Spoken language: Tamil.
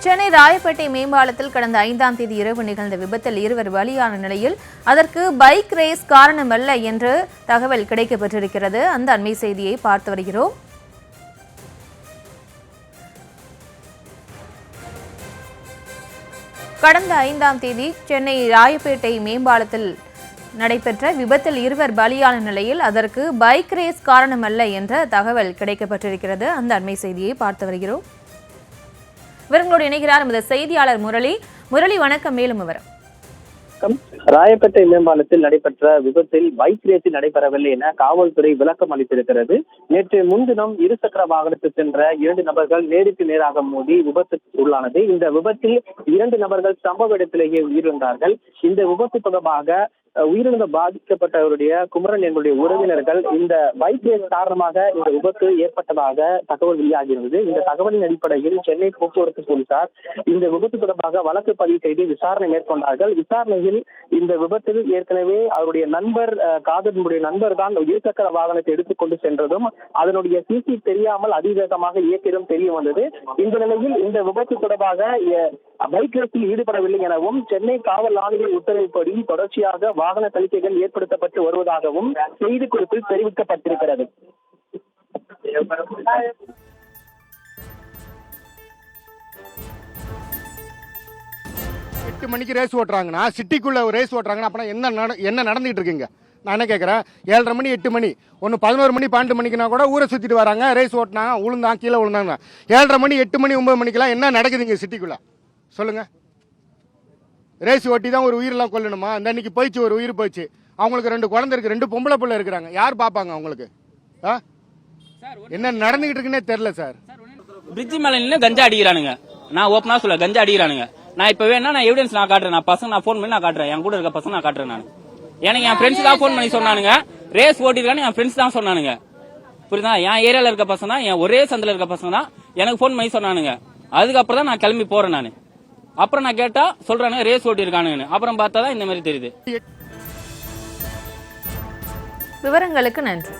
சென்னை ராயப்பேட்டை மேம்பாலத்தில் கடந்த 5ஆம் தேதி இரவு நிகழ்ந்த விபத்தில் இருவர் பலியான நிலையில் அதற்கு பைக் ரேஸ் காரணமல்ல என்று தகவல் கிடைக்கப்பெற்றிருக்கிறது. அந்த அண்மை செய்தியை பார்த்து வருகிறோம். கடந்த 5ஆம் தேதி சென்னை ராயப்பேட்டை மேம்பாலத்தில் நடைபெற்ற விபத்தில் இருவர் பலியான நிலையில் அதற்கு பைக் ரேஸ் காரணமல்ல என்ற தகவல் கிடைக்கப்பட்டிருக்கிறது. அந்த அண்மை செய்தியை பார்த்து வருகிறோம். விவரங்களோடு இணைகிறார் நமது செய்தியாளர் முரளி. முரளி, வணக்கம். மேலும் விவரம். ராயப்பேட்டை மேம்பாலத்தில் நடைபெற்ற விபத்தில் பைக் ரேஸில் நடைபெறவில்லை என காவல்துறை விளக்கம் அளித்திருக்கிறது. நேற்று முன்தினம் இருசக்கர வாகனத்தில் சென்ற 2 நபர்கள் நேருக்கு நேராக மோதி விபத்துக்கு உள்ளானது. இந்த விபத்தில் 2 நபர்கள் சம்பவ இடத்திலேயே உயிரிழந்தார்கள். இந்த விபத்து தொடர்பாக உயிரிழந்த பாதிக்கப்பட்டவருடைய குமரன் எங்களுடைய உறவினர்கள் இந்த பைக் ரேஸ் காரணமாக இந்த விபத்து ஏற்பட்டதாக தகவல் வெளியாகியிருந்தது. இந்த தகவலின் அடிப்படையில் சென்னை போக்குவரத்து போலீசார் இந்த விபத்து தொடர்பாக வழக்கு பதிவு செய்து விசாரணை மேற்கொண்டார்கள். விசாரணையில் இந்த விபத்தில் ஏற்கனவே அவருடைய நண்பர் காதலினுடைய நண்பர் தான் இருசக்கர வாகனத்தை எடுத்துக்கொண்டு சென்றதும் அதனுடைய சிசி தெரியாமல் அதிவேகமாக இயக்கியதும் தெரிய வந்தது. இந்த நிலையில் இந்த விபத்து தொடர்பாக பைக் ரேஸில் ஈடுபடவில்லை எனவும் சென்னை காவல் ஆணையர் உத்தரவுப்படி தொடர்ச்சியாக வாகன தணிக்கைகள் ஏற்படுத்தப்பட்டு வருவதாகவும் செய்திக்குறிப்பில் தெரிவிக்கப்பட்டிருக்கிறது. 8 மணிக்கு ரேஸ் ஓட்டுறாங்கன்னா சிட்டிக்குள்ள ரேஸ் ஓட்டுறாங்கன்னா அப்படின்னா என்ன நடந்துட்டு இருக்குங்க? நான் என்ன கேட்குறேன், 7:30 மணி 8 மணி 11 மணி 12 மணிக்குனா கூட ஊரை சுற்றிட்டு வராங்க, ரேஸ் ஓட்டினாங்க, உளுந்தான் கீழே விழுந்தாங்க. 7:30 மணி 8 மணி 9 மணிக்கெல்லாம் என்ன நடக்குதுங்க சிட்டிக்குள்ள சொல்லுங்க? ரேஸ் ஓட்டி தான் ஒரு உயிரெல்லாம் கொல்லணுமா? அந்த அன்னைக்கு போயிடுச்சு, ஒரு உயிர் போயிடுச்சு. அவங்களுக்கு 2 குழந்தை இருக்கு, 2 பொம்பளை பிள்ளை இருக்கிறாங்க. யார் பார்ப்பாங்க அவங்களுக்கு? என்ன நடந்துகிட்டு இருக்குன்னே தெரியல சார். பிரிட்ஜ் மேல நின்று கஞ்சா அடிக்கிறானுங்க. நான் ஓப்பனா சொல்ல கஞ்சா அடிக்கிறானுங்க. நான் இப்ப வேணா நான் எவிடன்ஸ் நான் காட்டுறேன். நான் பசங்க நான் போன் பண்ணி நான் காட்டுறேன். என் கூட இருக்க பசங்க நான் காட்டுறேன். நான் எனக்கு என் ஃப்ரெண்ட்ஸ் தான் போன் பண்ணி சொன்னானுங்க ரேஸ் ஓட்டிருக்கான்னு. என் ஃப்ரெண்ட்ஸ் தான் சொன்னானுங்க. புரியுதா? என் ஏரியால இருக்க பசங்க தான், என் ஒரே சந்தில இருக்க பசங்க தான் எனக்கு போன் பண்ணி சொன்னானுங்க. அதுக்கப்புறம் தான் நான் கிளம்பி போறேன். நான் அப்புறம் நான் கேட்டா சொல்றானுங்க ரேஸ் ஓட்டிருக்கானுங்க. அப்புறம் பார்த்தா தான் இந்த மாதிரி தெரியுது. விவரங்களுக்கு நன்றி.